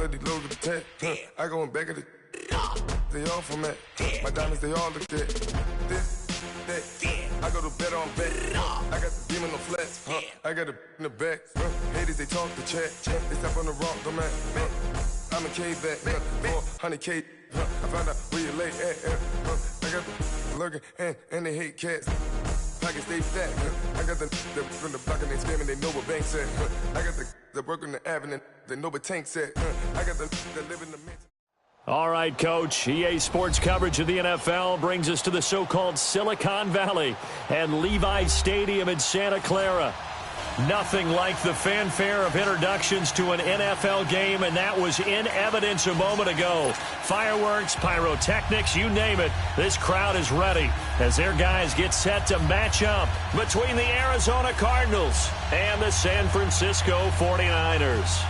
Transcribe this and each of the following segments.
of these loads of the tech. I go in back of the they all from that. My diamonds, they all look at this, that. I go to bed on back. I got the demon on flats. I got the in the back. Haters, they talk the chat. They step on the rock, don't man. I'm a cave back. 400K. I found out where you lay at. I got the lurking and they hate cats. Pockets stay fat. I got the from the block and they screaming, they know what banks at. I got the work on the avenue, they know what tanks at. I got the live in the mix. All right, Coach. EA Sports coverage of the NFL brings us to the so-called Silicon Valley and Levi Stadium in Santa Clara. Nothing like the fanfare of introductions to an NFL game, and that was in evidence a moment ago. Fireworks, pyrotechnics, you name it. This crowd is ready as their guys get set to match up between the Arizona Cardinals and the San Francisco 49ers.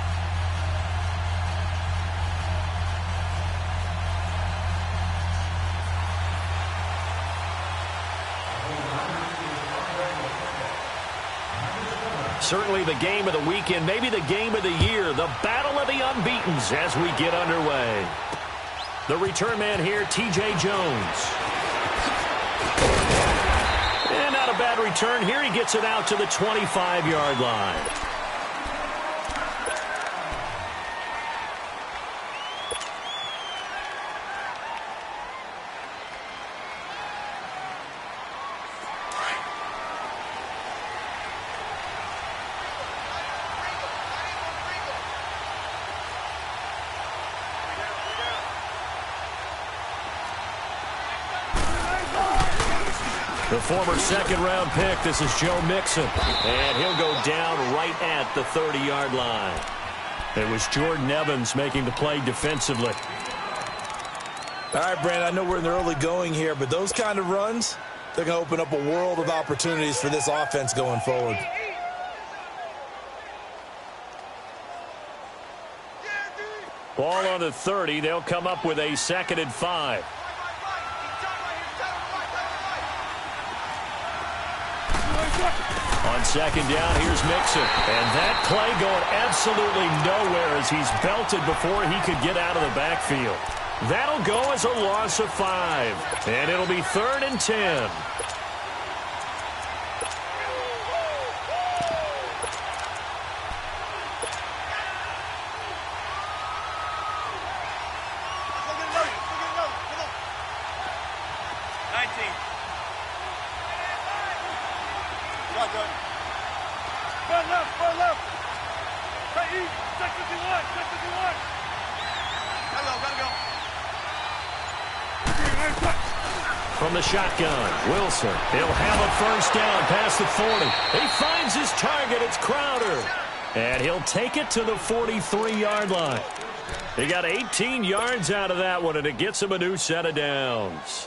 Certainly the game of the weekend, maybe the game of the year, the battle of the unbeatens as we get underway. The return man here, TJ Jones. And not a bad return. Here he gets it out to the 25-yard line. The former second-round pick, this is Joe Mixon. And he'll go down right at the 30-yard line. It was Jordan Evans making the play defensively. All right, Brandon, I know we're in the early going here, but those kind of runs, they're going to open up a world of opportunities for this offense going forward. Ball on the 30. They'll come up with a 2nd and 5. On 2nd down, here's Mixon. And that play going absolutely nowhere as he's belted before he could get out of the backfield. That'll go as a loss of 5. And it'll be 3rd and 10. From the shotgun, Wilson. He'll have a first down past the 40. He finds his target. It's Crowder. And he'll take it to the 43-yard line. He got 18 yards out of that one, and it gets him a new set of downs.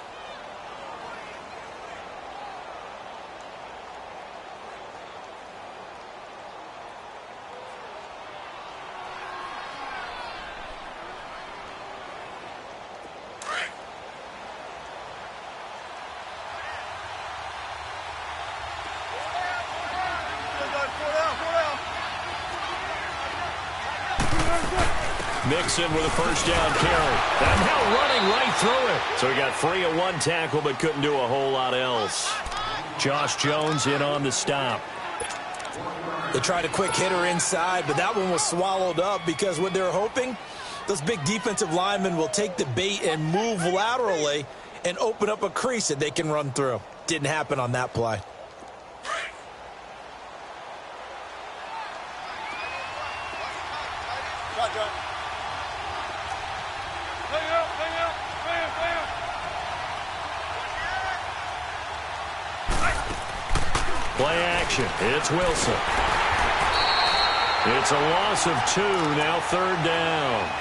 Mixon with a first down carry. And now running right through it. So he got free of one tackle but couldn't do a whole lot else. Josh Jones in on the stop. They tried a quick hitter inside, but that one was swallowed up because what they're hoping, those big defensive linemen will take the bait and move laterally and open up a crease that they can run through. Didn't happen on that play. Play action. It's Wilson. It's a loss of 2. Now 3rd down.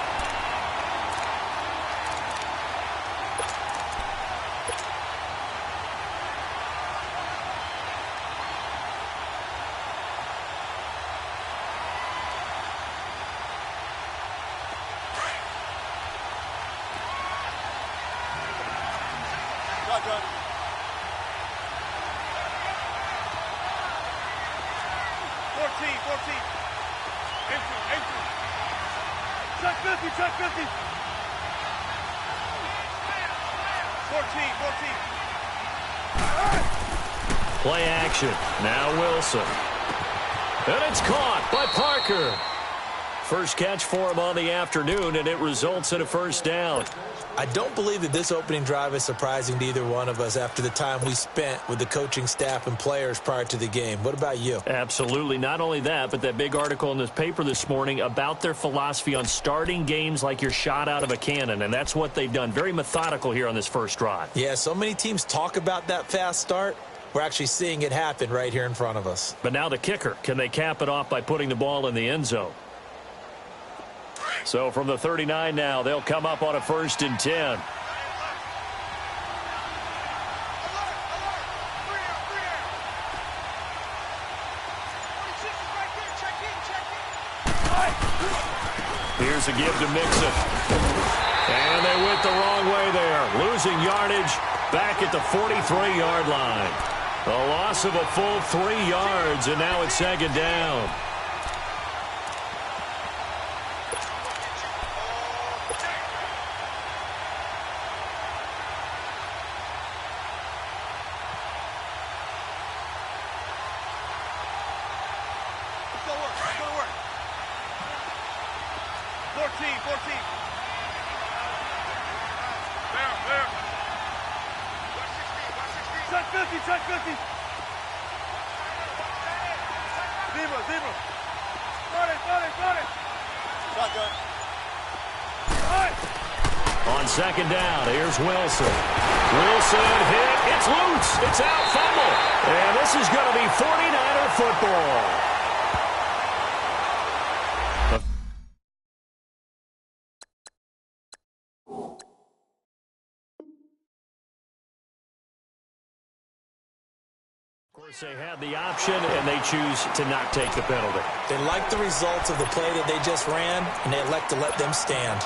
Check 50, check 50. 14. Play action. Now Wilson. And it's caught by Parker. First catch for him on the afternoon, and it results in a first down. I don't believe that this opening drive is surprising to either one of us after the time we spent with the coaching staff and players prior to the game. What about you? Absolutely. Not only that, but that big article in this paper this morning about their philosophy on starting games like you're shot out of a cannon, and that's what they've done. Very methodical here on this first drive. Yeah, so many teams talk about that fast start. We're actually seeing it happen right here in front of us. But now the kicker. Can they cap it off by putting the ball in the end zone? So from the 39 now, they'll come up on a 1st and 10. Here's a give to Mixon. And they went the wrong way there. Losing yardage back at the 43-yard line. A loss of a full 3 yards, and now it's 2nd down. Check 50. Zebra. Got it. Shotgun. On 2nd down, here's Wilson. Wilson hit. It's loose. It's out. Fumble. And this is going to be 49er football. They had the option, and they choose to not take the penalty. They like the results of the play that they just ran, and they elect to let them stand.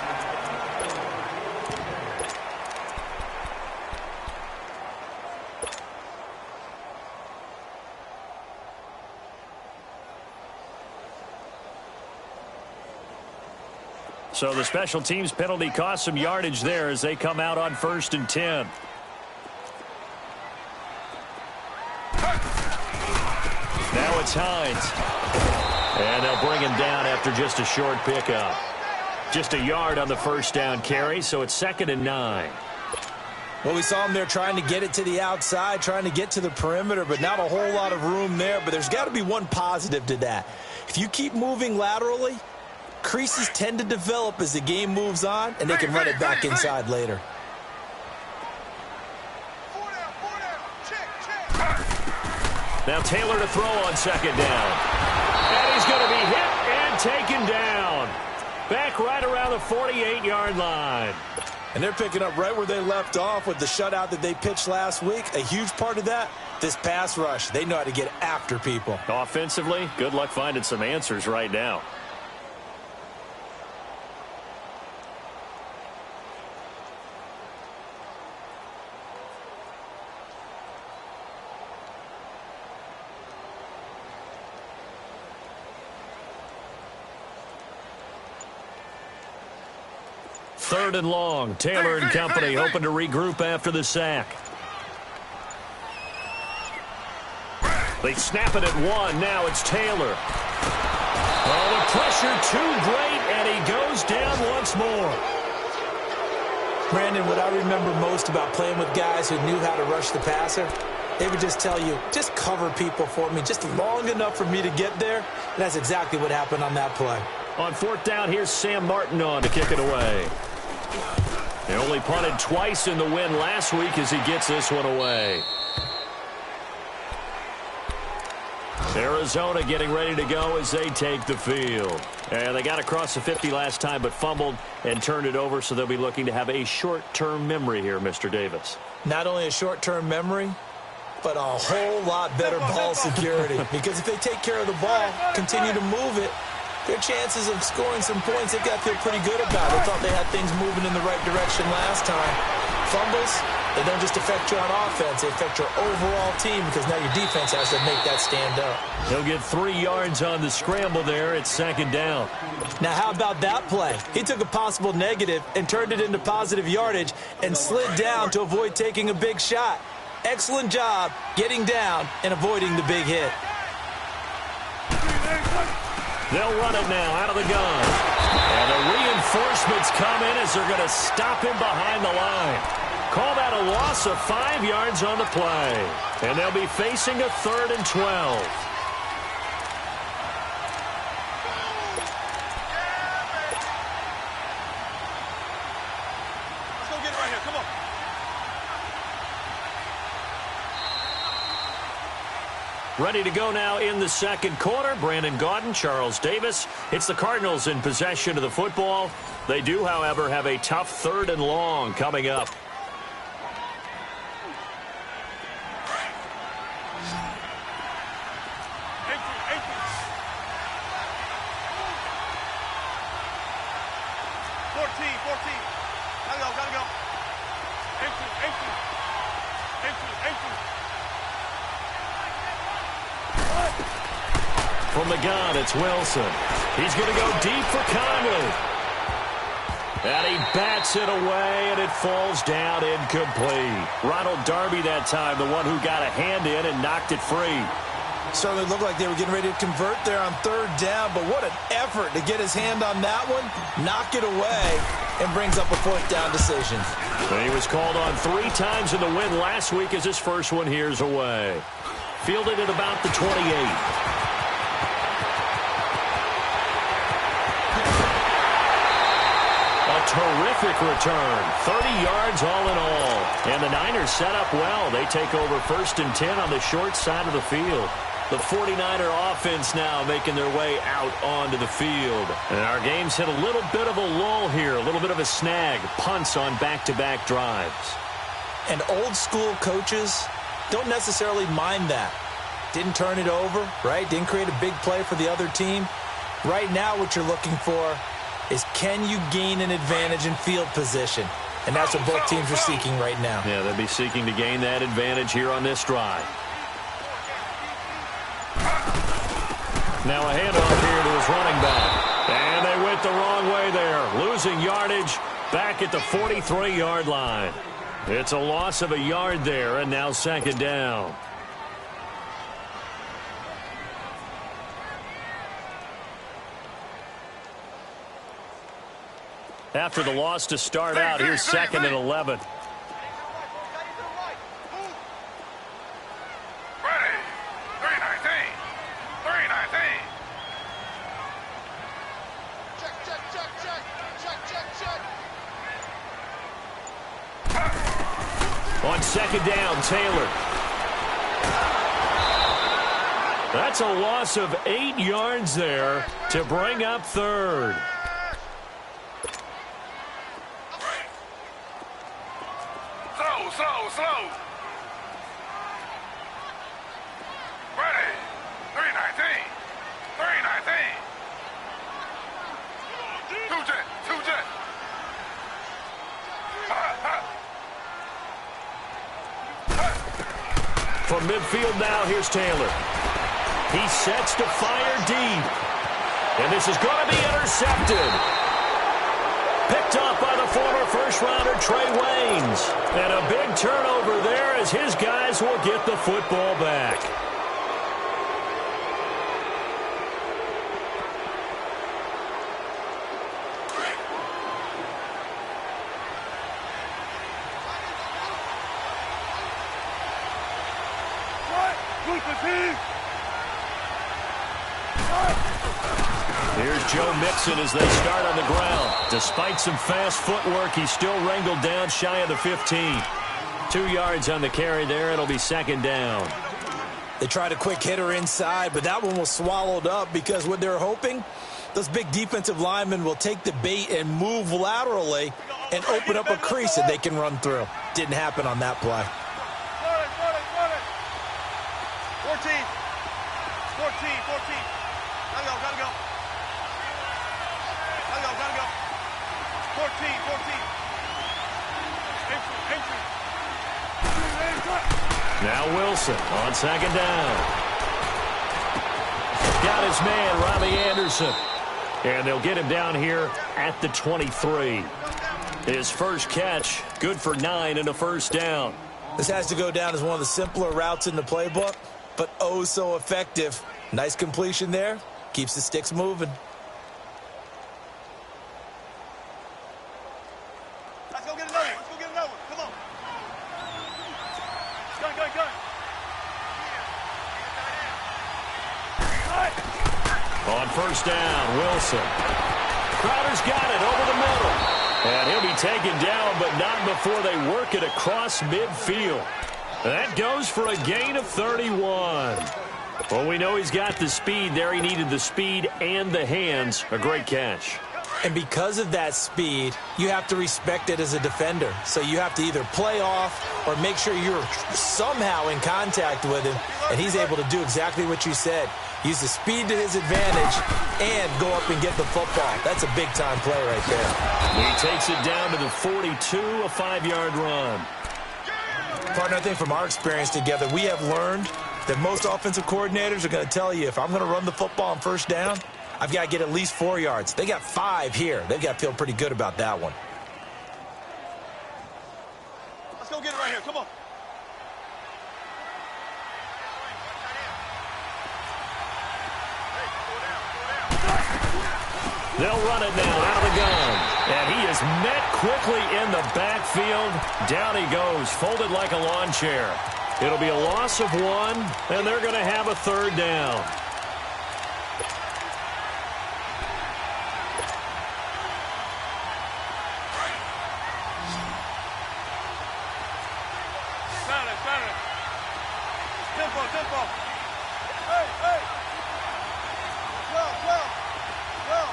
So the special teams penalty cost some yardage there as they come out on 1st and 10. Now it's Hines. And they'll bring him down after just a short pickup. Just a yard on the 1st down carry, so it's 2nd and 9. Well, we saw him there trying to get it to the outside, trying to get to the perimeter, but not a whole lot of room there. But there's got to be one positive to that. If you keep moving laterally, creases tend to develop as the game moves on, and they can run it back inside later. Now Taylor to throw on 2nd down. And he's going to be hit and taken down. Back right around the 48-yard line. And they're picking up right where they left off with the shutout that they pitched last week. A huge part of that, this pass rush. They know how to get after people. Offensively, good luck finding some answers right now. Third and long. Taylor and company hoping to regroup after the sack. They snap it at 1. Now it's Taylor. Oh, the pressure too great, and he goes down once more. Brandon, what I remember most about playing with guys who knew how to rush the passer, they would just tell you, just cover people for me, just long enough for me to get there. And that's exactly what happened on that play. On 4th down, here's Sam Martin on to kick it away. They only punted twice in the win last week as he gets this one away. Arizona getting ready to go as they take the field. And they got across the 50 last time but fumbled and turned it over, so they'll be looking to have a short-term memory here, Mr. Davis. Not only a short-term memory, but a whole lot better ball security. Because if they take care of the ball, continue to move it, their chances of scoring some points, they've got to feel pretty good about it. They thought they had things moving in the right direction last time. Fumbles, they don't just affect you on offense, they affect your overall team because now your defense has to make that stand up. He'll get 3 yards on the scramble there. It's 2nd down. Now, how about that play? He took a possible negative and turned it into positive yardage and slid down to avoid taking a big shot. Excellent job getting down and avoiding the big hit. They'll run it now out of the gun. And the reinforcements come in as they're going to stop him behind the line. Call that a loss of 5 yards on the play. And they'll be facing a 3rd and 12. Let's go get it right here. Come on. Ready to go now in the 2nd quarter. Brandon Gaudin, Charles Davis. It's the Cardinals in possession of the football. They do, however, have a tough 3rd and long coming up. From the gun, it's Wilson. He's going to go deep for Conley. And he bats it away, and it falls down incomplete. Ronald Darby that time, the one who got a hand in and knocked it free. Certainly looked like they were getting ready to convert there on 3rd down, but what an effort to get his hand on that one, knock it away, and brings up a 4th down decision. And he was called on 3 times in the win last week as his first one here's away. Fielded at about the 28. Terrific return. 30 yards all in all. And the Niners set up well. They take over 1st and 10 on the short side of the field. The 49er offense now making their way out onto the field. And our game's hit a little bit of a lull here, a little bit of a snag. Punts on back-to-back drives. And old school coaches don't necessarily mind that. Didn't turn it over, right? Didn't create a big play for the other team. Right now what you're looking for is can you gain an advantage in field position? And that's what both teams are seeking right now. Yeah, they'll be seeking to gain that advantage here on this drive. Now a handoff here to his running back. And they went the wrong way there. Losing yardage back at the 43-yard line. It's a loss of a yard there, and now 2nd down. After the loss to start out, here's 2nd and 11. On 2nd down, Taylor. That's a loss of 8 yards there to bring up 3rd. Slow. Ready. 319. 2 jet. From midfield now, here's Taylor. He sets to fire deep. And this is going to be intercepted. Picked up by the former first-rounder Trey Waynes. And a big turnover there as his guys will get the football back. Here's Joe Mixon as they start on the ground. Despite some fast footwork, he's still wrangled down shy of the 15. 2 yards on the carry there. It'll be 2nd down. They tried a quick hitter inside, but that one was swallowed up because what they're hoping, those big defensive linemen will take the bait and move laterally and open up a crease that they can run through. Didn't happen on that play. 14. Gotta go. 14. Now Wilson on second down. Got his man, Robbie Anderson. And they'll get him down here at the 23. His first catch, good for 9 and a first down. This has to go down as one of the simpler routes in the playbook, but oh so effective. Nice completion there. Keeps the sticks moving. Let's go get another one. Let's go get another one. Come on. Gun. On first down, Wilson. Crowder's got it over the middle. And he'll be taken down, but not before they work it across midfield. That goes for a gain of 31. Well, we know he's got the speed there. He needed the speed and the hands. A great catch. And because of that speed, you have to respect it as a defender. So you have to either play off or make sure you're somehow in contact with him. And he's able to do exactly what you said. Use the speed to his advantage and go up and get the football. That's a big-time play right there. He takes it down to the 42, a 5-yard run. Partner, I think from our experience together, we have learned that most offensive coordinators are going to tell you, if I'm going to run the football on first down, I've got to get at least 4 yards. They got 5 here. They've got to feel pretty good about that one. Let's go get it right here. Come on. They'll run it now out of the gun. And he is met quickly in the backfield. Down he goes, folded like a lawn chair. It'll be a loss of 1, and they're going to have a third down. Tempo. Hey. Well.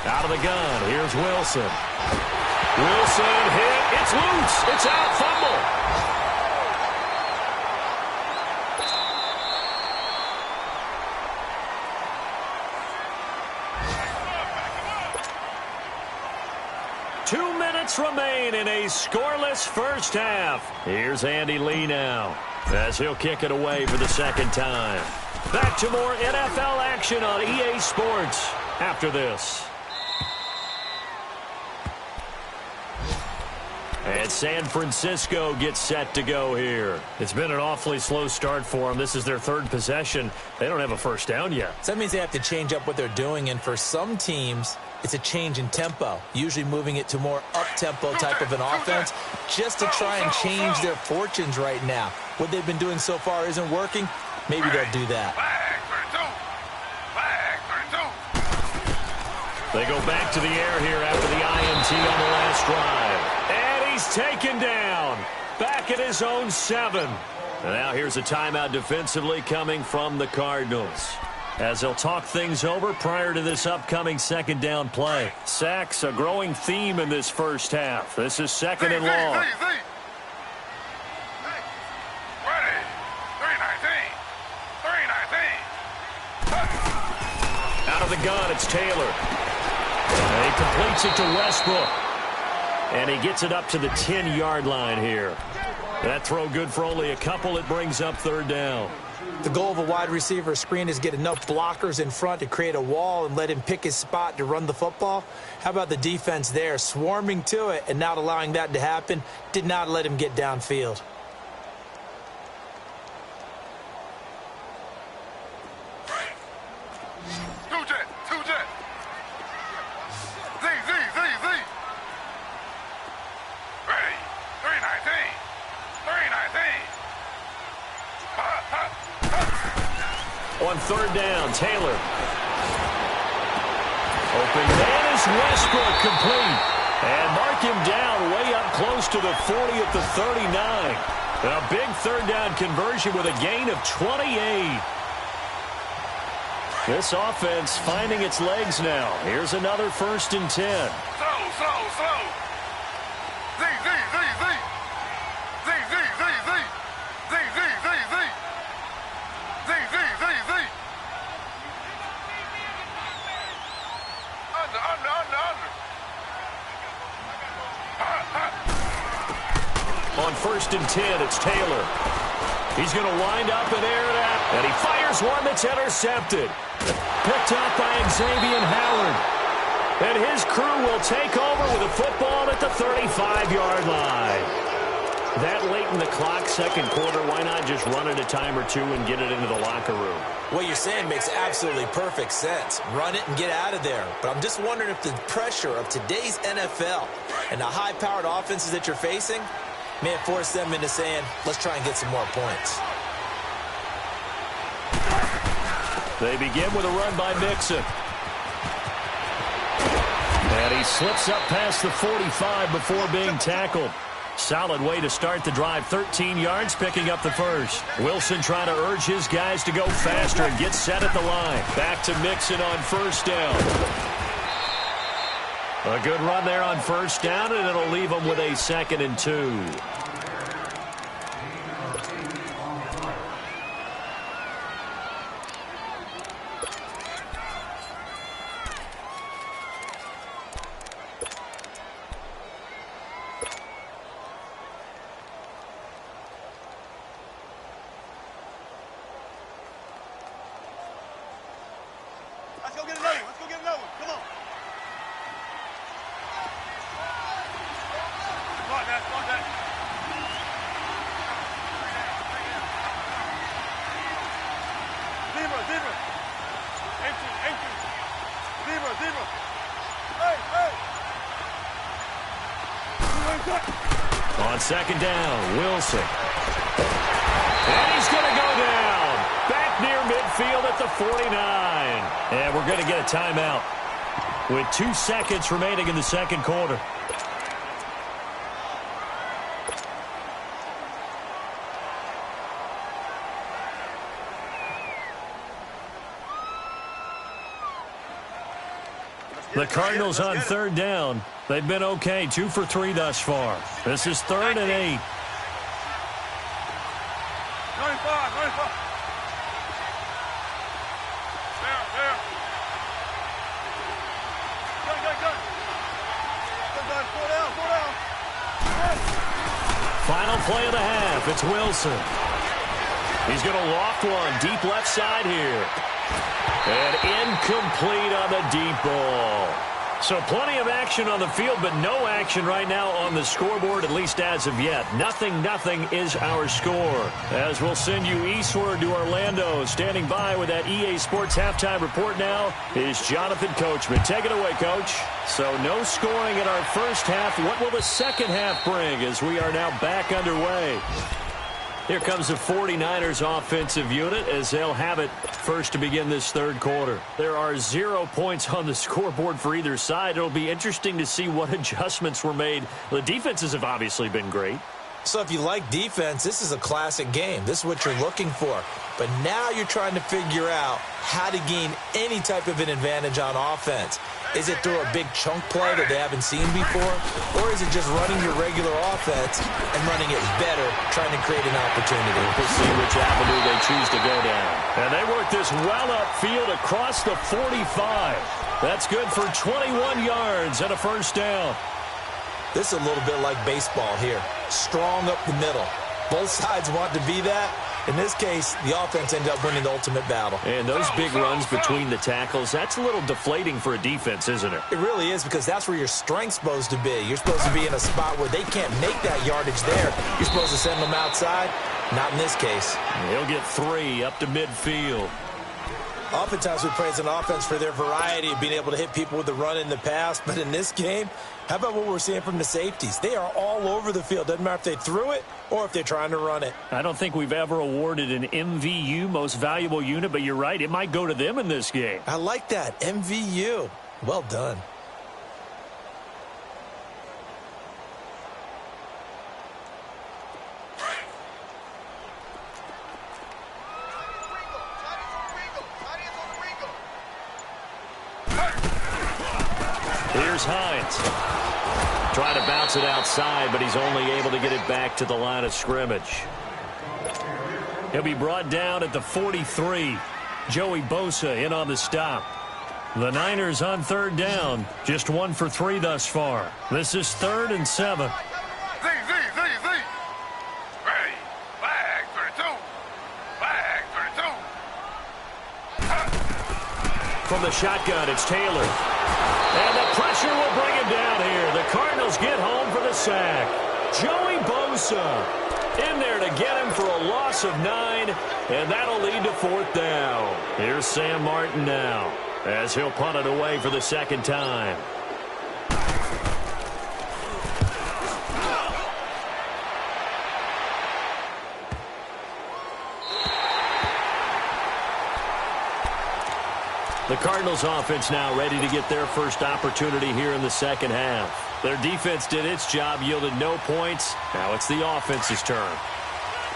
Out of the gun, here's Wilson. Wilson hit, it's loose, it's out, fumble. Two minutes remain in a scoreless first half. Here's Andy Lee now, as he'll kick it away for the second time. Back to more NFL action on EA Sports after this. And San Francisco gets set to go here. It's been an awfully slow start for them. This is their third possession. They don't have a first down yet. So that means they have to change up what they're doing, and for some teams, it's a change in tempo, usually moving it to more up-tempo type of an offense just to try and change their fortunes right now. What they've been doing so far isn't working. Maybe they'll do that. They go back to the air here after the INT on the last drive. And he's taken down. Back at his own 7. And now here's a timeout defensively coming from the Cardinals, as they'll talk things over prior to this upcoming second down play. Sacks, a growing theme in this first half. This is second and long. Out of the gun, it's Taylor. And he completes it to Westbrook. And he gets it up to the 10-yard line here. That throw good for only a couple. It brings up third down. The goal of a wide receiver screen is get enough blockers in front to create a wall and let him pick his spot to run the football. How about the defense there, swarming to it and not allowing that to happen? Did not let him get downfield. On third down, Taylor. Open man is Westbrook, complete. And mark him down way up close to the 40 at the 39. A big third down conversion with a gain of 28. This offense finding its legs now. Here's another 1st and 10. Slow. 1st and 10. It's Taylor. He's going to wind up and air it out. And he fires one that's intercepted. Picked up by Xavier Howard. And his crew will take over with a football at the 35-yard line. That late in the clock, second quarter, why not just run it a time or two and get it into the locker room? What you're saying makes absolutely perfect sense. Run it and get out of there. But I'm just wondering if the pressure of today's NFL and the high-powered offenses that you're facing may have forced them into saying, let's try and get some more points. They begin with a run by Mixon. And he slips up past the 45 before being tackled. Solid way to start the drive. 13 yards, picking up the first. Wilson trying to urge his guys to go faster and get set at the line. Back to Mixon on first down. A good run there on first down, and it'll leave them with a 2nd and 2. Let's go get another one. Let's go get another one. Come on. Come on, Dad. Come on, Dad. Zebra, zebra. Empty, empty. Zebra, zebra. Hey, hey. On second down, Wilson. And he's going to go down. Back near midfield at the 49. And we're going to get a timeout with 2 seconds remaining in the second quarter. The Cardinals on third down. They've been okay, 2 for 3 thus far. This is 3rd and 8. 95, 95. There. Go. Go down. Final play of the half. It's Wilson. He's going to loft one deep left side here. And incomplete on the deep ball. So plenty of action on the field, but no action right now on the scoreboard, at least as of yet. 0-0 is our score. As we'll send you eastward to Orlando. Standing by with that EA Sports halftime report now is Jonathan Coachman. Take it away, Coach. So no scoring in our first half. What will the second half bring as we are now back underway? Here comes the 49ers offensive unit as they'll have it first to begin this third quarter. There are 0 points on the scoreboard for either side. It'll be interesting to see what adjustments were made. The defenses have obviously been great. So if you like defense, this is a classic game. This is what you're looking for. But now you're trying to figure out how to gain any type of an advantage on offense. Is it through a big chunk play that they haven't seen before? Or is it just running your regular offense and running it better, trying to create an opportunity? We'll see which avenue they choose to go down. And they work this well upfield across the 45. That's good for 21 yards and a first down. This is a little bit like baseball here. Strong up the middle. Both sides want to be that. In this case, the offense ended up winning the ultimate battle. And those big runs between the tackles, that's a little deflating for a defense, isn't it? It really is, because that's where your strength's supposed to be. You're supposed to be in a spot where they can't make that yardage there. You're supposed to send them outside. Not in this case. He'll get 3 up to midfield. Oftentimes we praise an offense for their variety of being able to hit people with the run in the pass. But in this game, how about what we're seeing from the safeties? They are all over the field. Doesn't matter if they threw it or if they're trying to run it. I don't think we've ever awarded an MVU, most valuable unit, but you're right. It might go to them in this game. I like that. MVU. Well done. Here's Hines. Trying to bounce it outside, but he's only able to get it back to the line of scrimmage. He'll be brought down at the 43. Joey Bosa in on the stop. The Niners on third down. Just 1 for 3 thus far. This is 3rd and 7. from the shotgun. It's Taylor. And the pressure will bring him down here. The Cardinals get home for the sack. Joey Bosa in there to get him for a loss of 9, and that'll lead to 4th down. Here's Sam Martin now as he'll punt it away for the second time. The Cardinals offense now ready to get their first opportunity here in the second half. Their defense did its job, yielded no points. Now it's the offense's turn.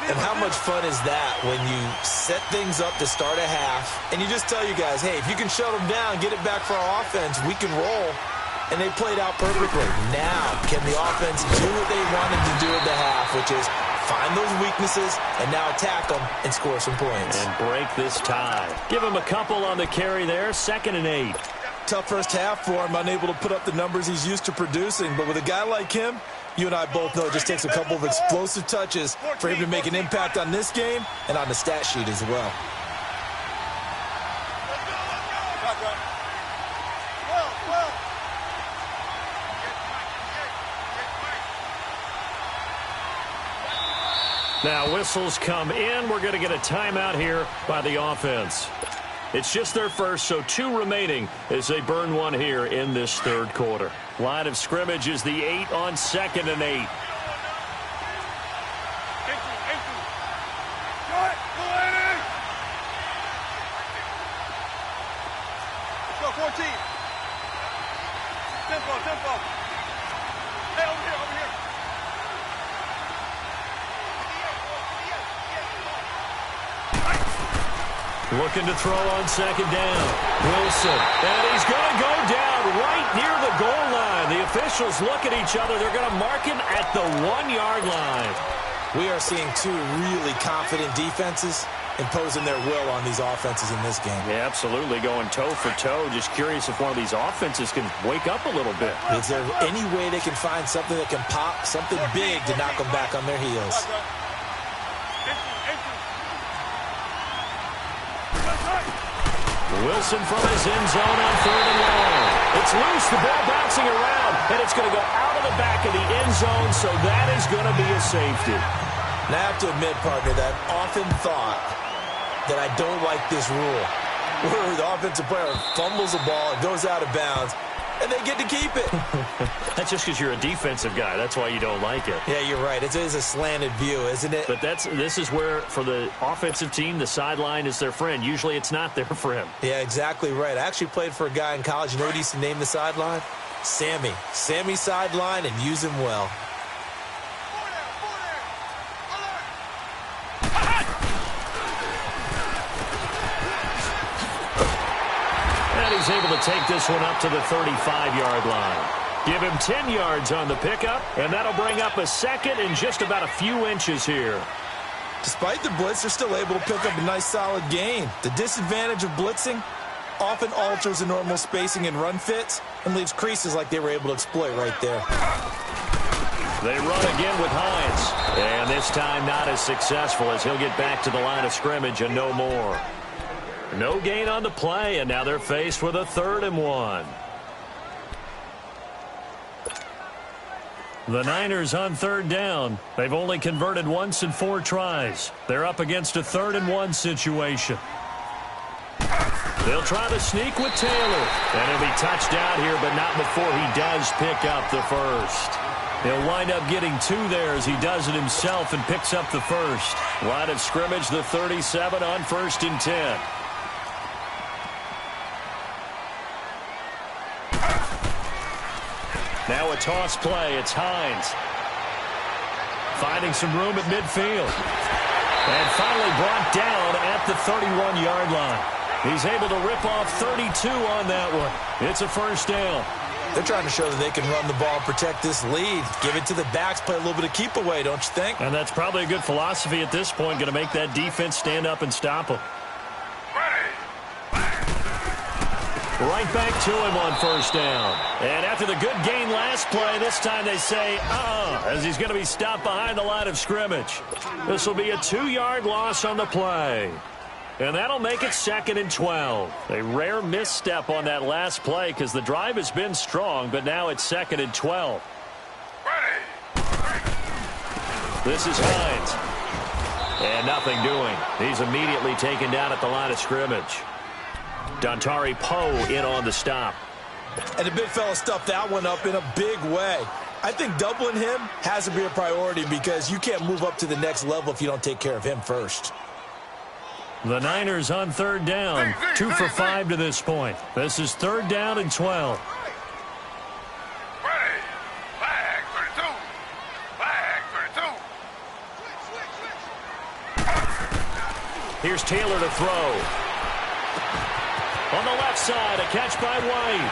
And how much fun is that when you set things up to start a half and you just tell you guys, hey, if you can shut them down, get it back for our offense, we can roll. And they played out perfectly. Now, can the offense do what they wanted to do at the half, which is find those weaknesses and now attack them and score some points. And break this tie. Give him a couple on the carry there, 2nd and 8. Tough first half for him, unable to put up the numbers he's used to producing. But with a guy like him, you and I both know it just takes a couple of explosive touches for him to make an impact on this game and on the stat sheet as well. Now whistles come in. We're going to get a timeout here by the offense. It's just their first, so 2 remaining as they burn one here in this third quarter. Line of scrimmage is the 8 on 2nd and 8. Let's go, 14. Tempo. Hey, over here. Looking to throw on 2nd down. Wilson. And he's going to go down right near the goal line. The officials look at each other. They're going to mark him at the 1-yard line. We are seeing 2 really confident defenses imposing their will on these offenses in this game. Yeah, absolutely. Going toe for toe. Just curious if one of these offenses can wake up a little bit. Is there any way they can find something that can pop, something big to knock them back on their heels? Wilson from his end zone on 3rd and long. It's loose, the ball bouncing around, and it's going to go out of the back of the end zone, so that is going to be a safety. Now, I have to admit, partner, that I've often thought that I don't like this rule, where the offensive player fumbles the ball, it goes out of bounds, and they get to keep it. That's just because you're a defensive guy. That's why you don't like it. Yeah, you're right. It is a slanted view, isn't it? But this is where, for the offensive team, the sideline is their friend. Usually it's not their friend. Yeah, exactly right. I actually played for a guy in college. You know what he used to name the sideline? Sammy. Sammy sideline, and use him well. He's able to take this one up to the 35-yard line. Give him 10 yards on the pickup, and that'll bring up a 2nd and just about a few inches here. Despite the blitz, they're still able to pick up a nice solid gain. The disadvantage of blitzing often alters the normal spacing and run fits and leaves creases like they were able to exploit right there. They run again with Hines, and this time not as successful as he'll get back to the line of scrimmage and no more. No gain on the play, and now they're faced with a 3rd and 1. The Niners on 3rd down. They've only converted once in 4 tries. They're up against a 3rd and 1 situation. They'll try to sneak with Taylor, and he'll be touched out here, but not before he does pick up the first. He'll wind up getting 2 there as he does it himself and picks up the first. Line of scrimmage, the 37 on 1st and 10. Now a toss play. It's Hines. Finding some room at midfield. And finally brought down at the 31-yard line. He's able to rip off 32 on that one. It's a 1st down. They're trying to show that they can run the ball and protect this lead. Give it to the backs, play a little bit of keep away, don't you think? And that's probably a good philosophy at this point. Going to make that defense stand up and stop them. Right back to him on 1st down. And after the good gain last play, this time they say, as he's going to be stopped behind the line of scrimmage. This will be a 2-yard loss on the play. And that'll make it 2nd and 12. A rare misstep on that last play because the drive has been strong, but now it's 2nd and 12. This is Hines. And nothing doing. He's immediately taken down at the line of scrimmage. Dontari Poe in on the stop. And the big fella stuffed that one up in a big way. I think doubling him has to be a priority because you can't move up to the next level if you don't take care of him first. The Niners on 3rd down. 2 for 5 to this point. This is 3rd down and 12. Flag 32. Flag 32. Here's Taylor to throw. On the left side, a catch by White.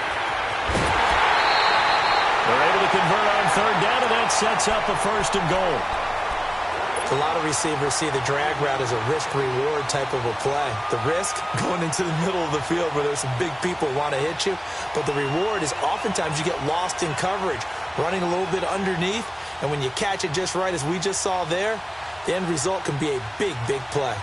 They're able to convert on 3rd down, and that sets up a 1st and goal. A lot of receivers see the drag route as a risk-reward type of a play. The risk, going into the middle of the field where there's some big people who want to hit you. But the reward is oftentimes you get lost in coverage, running a little bit underneath. And when you catch it just right, as we just saw there, the end result can be a big, big play.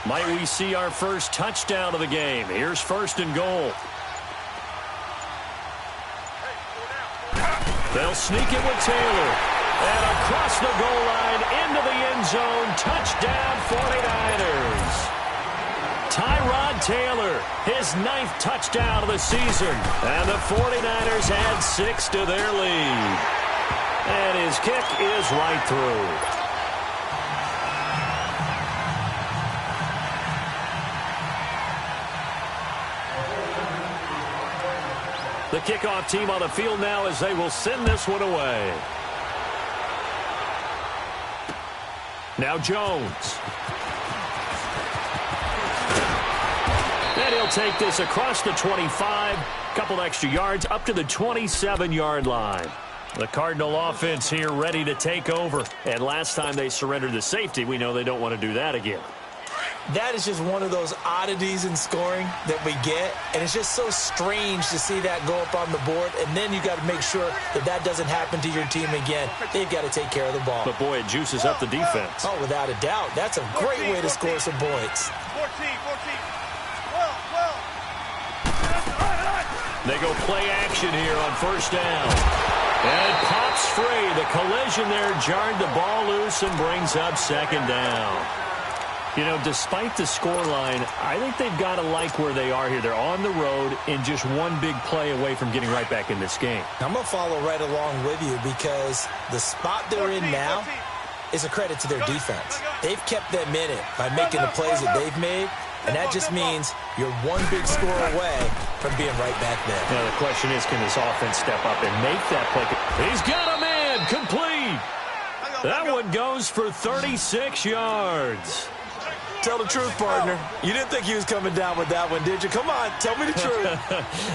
Might we see our first touchdown of the game? Here's 1st and goal. They'll sneak it with Taylor. And across the goal line, into the end zone. Touchdown, 49ers. Tyrod Taylor, his 9th touchdown of the season. And the 49ers add 6 to their lead. And his kick is right through. The kickoff team on the field now as they will send this one away. Now Jones. And he'll take this across the 25. Couple extra yards up to the 27-yard line. The Cardinal offense here ready to take over. And last time they surrendered the safety, we know they don't want to do that again. That is just one of those oddities in scoring that we get, and it's just so strange to see that go up on the board, and then you got to make sure that that doesn't happen to your team again. They've got to take care of the ball. But, boy, it juices up the defense. Oh, without a doubt. That's a great way to score some points. 14. They go play action here on 1st down. And it pops free. The collision there jarred the ball loose and brings up 2nd down. You know, despite the scoreline, I think they've got to like where they are here. They're on the road and just one big play away from getting right back in this game. I'm going to follow right along with you because the spot they're in now is a credit to their defense. They've kept them in it by making the plays that they've made, and that just means you're one big score away from being right back there. Now, the question is, can this offense step up and make that play? He's got a man complete. That one goes for 36 yards. Tell the truth, partner. You didn't think he was coming down with that one, did you? Come on, tell me the truth.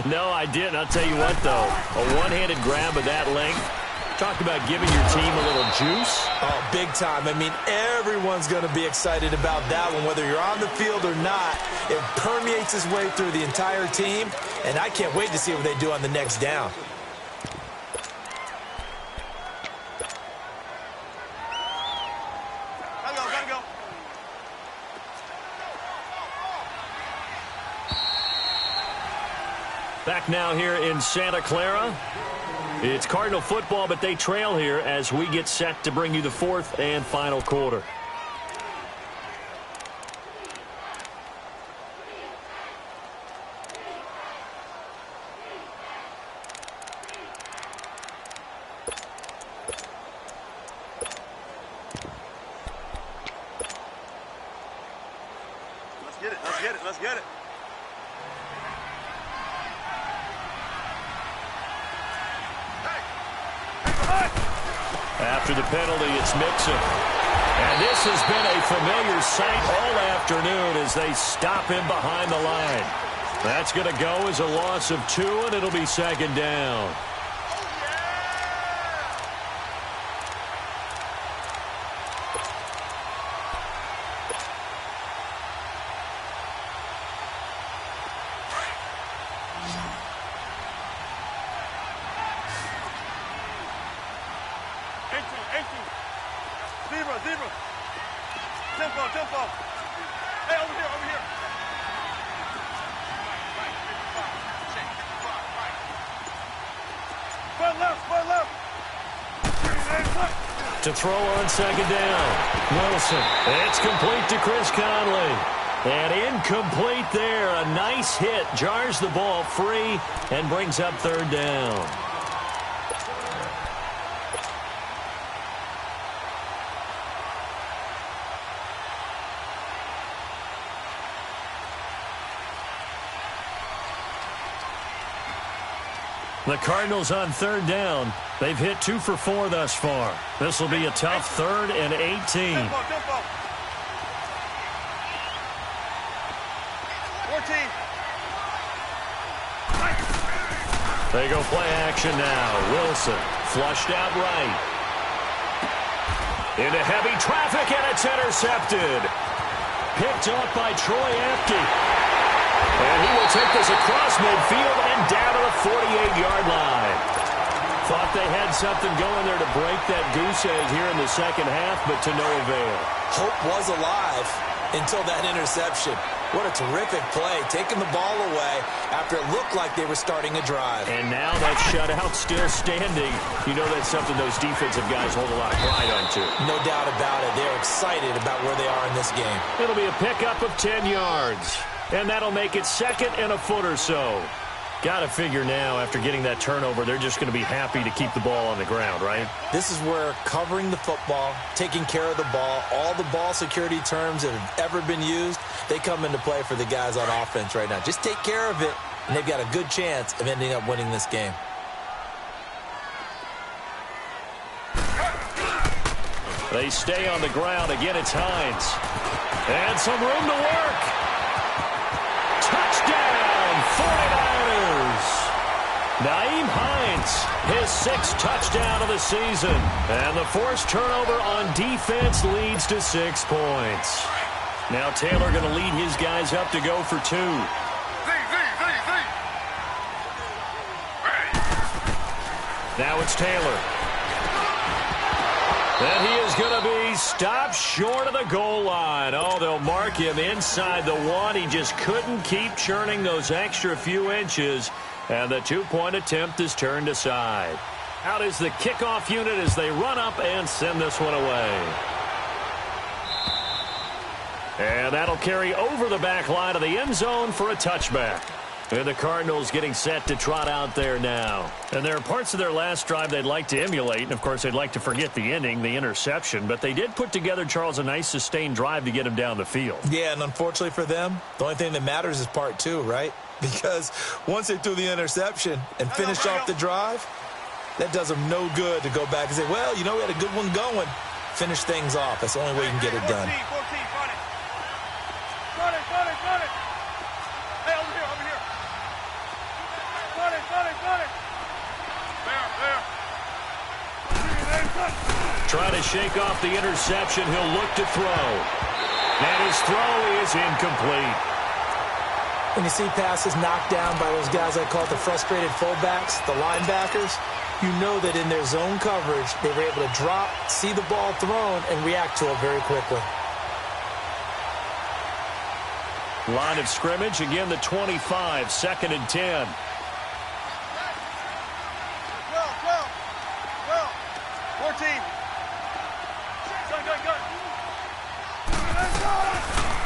No, I didn't. I'll tell you what, though. A one-handed grab of that length. Talk about giving your team a little juice. Oh, big time. I mean, everyone's going to be excited about that one, whether you're on the field or not. It permeates its way through the entire team, and I can't wait to see what they do on the next down. Back now here in Santa Clara. It's Cardinal football, but they trail here as we get set to bring you the 4th and final quarter. Let's get it. After the penalty, it's Mixon. And this has been a familiar sight all afternoon as they stop him behind the line. That's going to go as a loss of 2, and it'll be 2nd down. Zebra, zebra. Tempo, tempo. Hey, over here, over here. Front left, front left. To throw on second down. Wilson. It's complete to Chris Conley. And incomplete there. A nice hit. Jars the ball free and brings up third down. The Cardinals on third down. They've hit 2 for 4 thus far. This will be a tough 3rd and 18. Tempo, tempo. 14. They go play action now. Wilson flushed out right. Into heavy traffic, and it's intercepted. Picked off by Troy Apke. And he will take this across midfield and down to the 48-yard line. Thought they had something going there to break that goose egg here in the second half, but to no avail. Hope was alive until that interception. What a terrific play, taking the ball away after it looked like they were starting a drive. And now that shutout still standing. You know that's something those defensive guys hold a lot of pride on, too. No doubt about it. They're excited about where they are in this game. It'll be a pickup of 10 yards. And that'll make it 2nd and a foot or so. Got to figure now, after getting that turnover, they're just going to be happy to keep the ball on the ground, right? This is where covering the football, taking care of the ball, all the ball security terms that have ever been used, they come into play for the guys on offense right now. Just take care of it, and they've got a good chance of ending up winning this game. They stay on the ground. Again, it's Hines. And some room to work. Touchdown, 49ers. Nyheim Hines, his 6th touchdown of the season. And the forced turnover on defense leads to 6 points. Now Taylor going to lead his guys up to go for 2. Now it's Taylor. And he is going to be stopped short of the goal line. Oh, they'll mark him inside the 1. He just couldn't keep churning those extra few inches. And the 2-point attempt is turned aside. Out is the kickoff unit as they run up and send this one away. And that'll carry over the back line of the end zone for a touchback. And the Cardinals getting set to trot out there now. And there are parts of their last drive they'd like to emulate. And, of course, they'd like to forget the ending, the interception. But they did put together, Charles, a nice sustained drive to get him down the field. Yeah, and unfortunately for them, the only thing that matters is part 2, right? Because once they threw the interception and finished off the drive, that does them no good to go back and say, well, you know, we had a good one going. Finish things off. That's the only way you can get it done. 14, got it. Hey, over here, over here. Got it. There. Trying to shake off the interception. He'll look to throw. And his throw is incomplete. When you see passes knocked down by those guys I call it the frustrated fullbacks, the linebackers, you know that in their zone coverage, they were able to drop, see the ball thrown, and react to it very quickly. Line of scrimmage, again the 25, 2nd and 10. Well. 14. Go.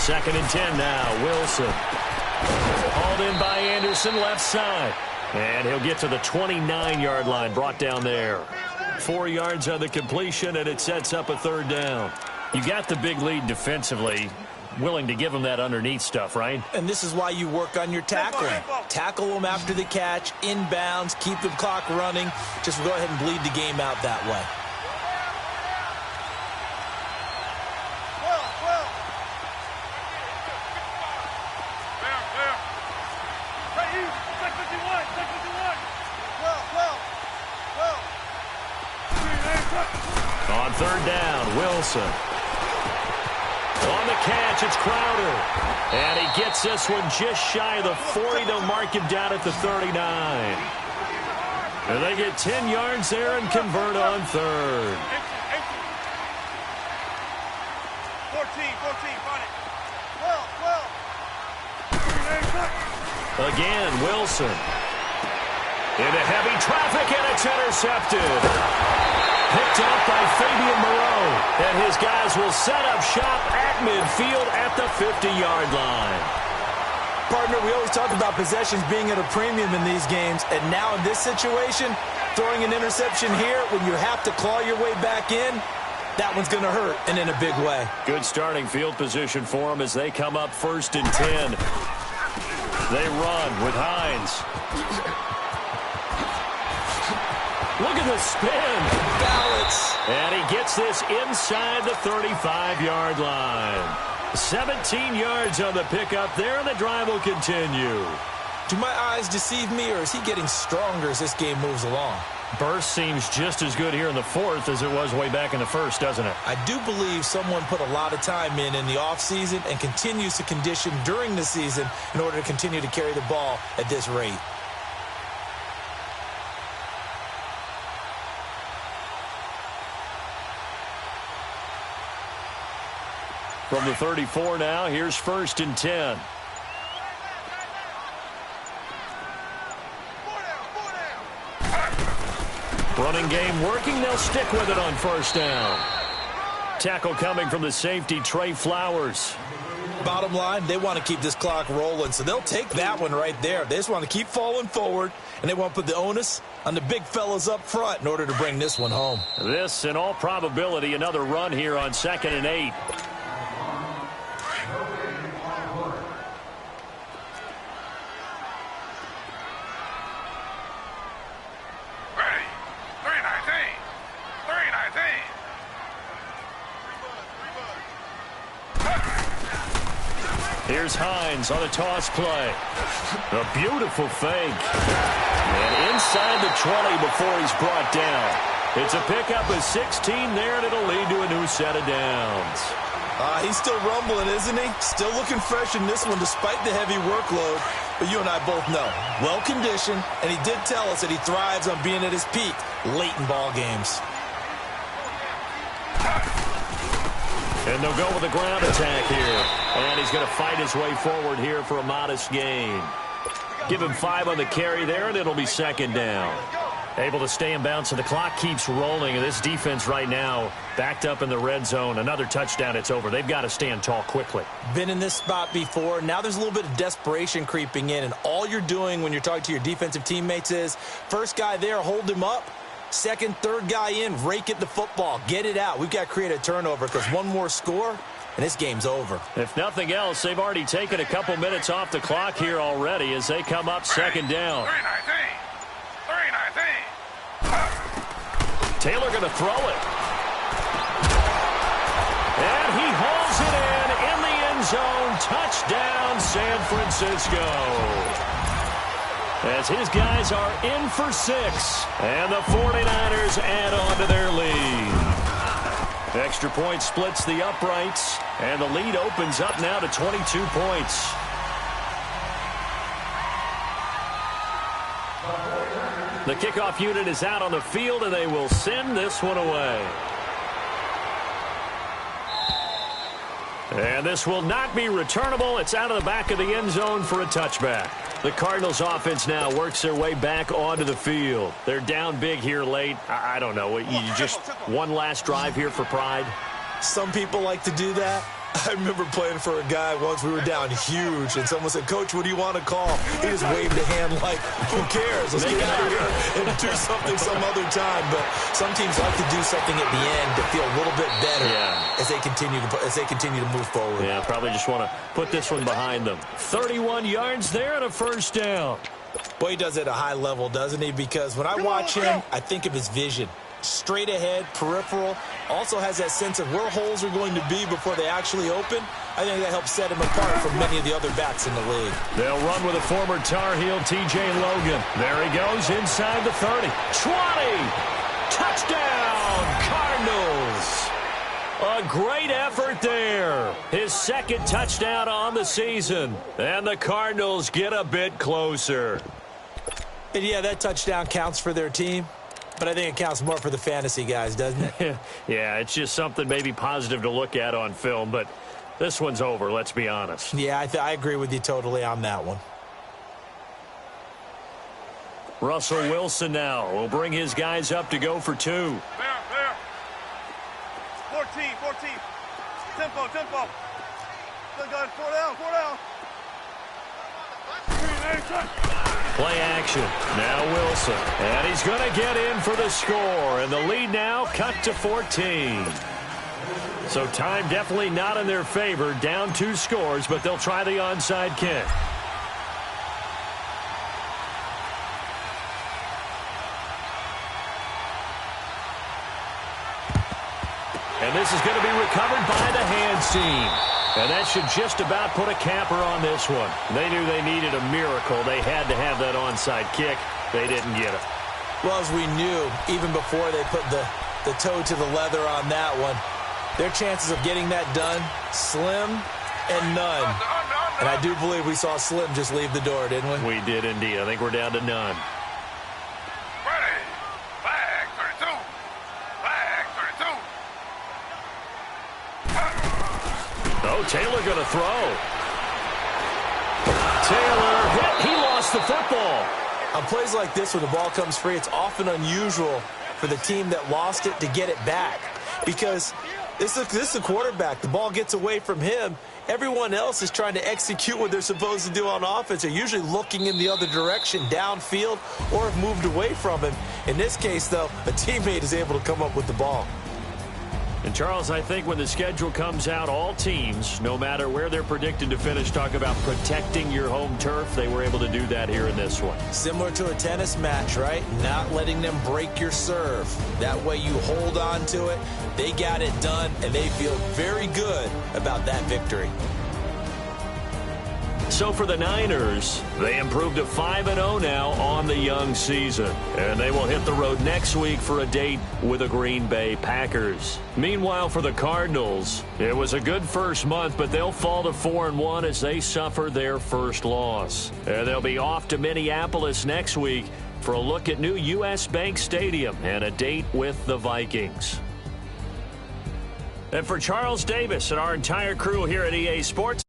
2nd and 10 now, Wilson. Hauled in by Anderson, left side. And he'll get to the 29-yard line, brought down there. 4 yards on the completion, and it sets up a 3rd down. You got the big lead defensively. Willing to give them that underneath stuff, right? And this is why you work on your tackling. Tackle them after the catch, inbounds, keep the clock running. Just go ahead and bleed the game out that way. On 3rd down, Wilson. On the catch, it's Crowder. And he gets this one just shy of the 40 to mark him down at the 39. And they get 10 yards there and convert on 3rd. find it. 12. Again, Wilson. Into heavy traffic, and it's intercepted. Picked up by Fabian Moreau. And his guys will set up shop at midfield at the 50-yard line. Partner, we always talk about possessions being at a premium in these games. And now in this situation, throwing an interception here when you have to claw your way back in, that one's going to hurt, and in a big way. Good starting field position for them as they come up 1st and 10. They run with Hines. Look at the spin. Balance. And he gets this inside the 35-yard line. 17 yards on the pickup there, and the drive will continue. Do my eyes deceive me, or is he getting stronger as this game moves along? Burst seems just as good here in the 4th as it was way back in the 1st, doesn't it? I do believe someone put a lot of time in the offseason and continues to condition during the season in order to continue to carry the ball at this rate. From the 34 now, here's 1st and 10. Running game working. They'll stick with it on 1st down. Tackle coming from the safety, Trey Flowers. Bottom line, they want to keep this clock rolling, so they'll take that one right there. They just want to keep falling forward, and they want to put the onus on the big fellas up front in order to bring this one home. This, in all probability, another run here on 2nd and 8. Here's Hines on a toss play. A beautiful fake. And inside the 20 before he's brought down. It's a pickup of 16 there, and it'll lead to a new set of downs. He's still rumbling, isn't he? Still looking fresh in this one despite the heavy workload. But you and I both know, well-conditioned, and he did tell us that he thrives on being at his peak late in ball games. And they'll go with a ground attack here. And he's going to fight his way forward here for a modest gain. Give him 5 on the carry there, and it'll be 2nd down. Able to stay in bounds, so the clock keeps rolling. And this defense right now backed up in the red zone. Another touchdown, it's over. They've got to stand tall quickly. Been in this spot before. Now there's a little bit of desperation creeping in. And all you're doing when you're talking to your defensive teammates is, first guy there, hold him up. Second, third guy in, rake at the football. Get it out. We've got to create a turnover because one more score, and this game's over. If nothing else, they've already taken a couple minutes off the clock here already as they come up 2nd down. 3-19. Taylor going to throw it. And he hauls it in the end zone. Touchdown, San Francisco. As his guys are in for 6. And the 49ers add on to their lead. Extra point splits the uprights. And the lead opens up now to 22 points. The kickoff unit is out on the field, and they will send this one away. And this will not be returnable. It's out of the back of the end zone for a touchback. The Cardinals offense now works their way back onto the field. They're down big here late. I don't know. You just one last drive here for pride? Some people like to do that. I remember playing for a guy once. We were down huge, and someone said, "Coach, what do you want to call?" He just waved a hand like, who cares? Let's get out of here and do something some other time. But some teams like to do something at the end to feel a little bit better as they continue to move forward. Yeah, probably just want to put this one behind them. 31 yards there and a 1st down. Boy, he does it at a high level, doesn't he? Because when I watch him, I think of his vision. Straight ahead, peripheral, also has that sense of where holes are going to be before they actually open. I think that helps set him apart from many of the other backs in the league. They'll run with a former Tar Heel, T.J. Logan. There he goes inside the 30. 20! Touchdown, Cardinals! A great effort there. His 2nd touchdown on the season. And the Cardinals get a bit closer. And yeah, that touchdown counts for their team. but I think it counts more for the fantasy guys, doesn't it? Yeah, it's just something maybe positive to look at on film, but this one's over, let's be honest. Yeah, I agree with you totally on that one. Russell Wilson now will bring his guys up to go for 2. There. 14. Tempo. Still going, 4 down. Play action. Now Wilson. And he's going to get in for the score. And the lead now cut to 14. So time definitely not in their favor. Down 2 scores, but they'll try the onside kick. And this is going to be recovered by the hand seam. And that should just about put a capper on this one. They knew they needed a miracle. They had to have that onside kick. They didn't get it. Well, as we knew, even before they put the toe to the leather on that one, their chances of getting that done, slim and none. And I do believe we saw Slim just leave the door, didn't we? We did indeed. I think we're down to none. Ready. Flag 32. Oh, Taylor going to throw. Taylor hit. He lost the football. On plays like this, when the ball comes free, it's often unusual for the team that lost it to get it back. Because this is a quarterback. The ball gets away from him. Everyone else is trying to execute what they're supposed to do on offense. They're usually looking in the other direction, downfield, or have moved away from him. In this case, though, a teammate is able to come up with the ball. And, Charles, I think when the schedule comes out, all teams, no matter where they're predicted to finish, talk about protecting your home turf. They were able to do that here in this one. Similar to a tennis match, right? Not letting them break your serve. That way you hold on to it. They got it done, and they feel very good about that victory. So for the Niners, they improved to 5-0 now on the young season. And they will hit the road next week for a date with the Green Bay Packers. Meanwhile, for the Cardinals, it was a good first month, but they'll fall to 4-1 as they suffer their first loss. And they'll be off to Minneapolis next week for a look at new U.S. Bank Stadium and a date with the Vikings. And for Charles Davis and our entire crew here at EA Sports,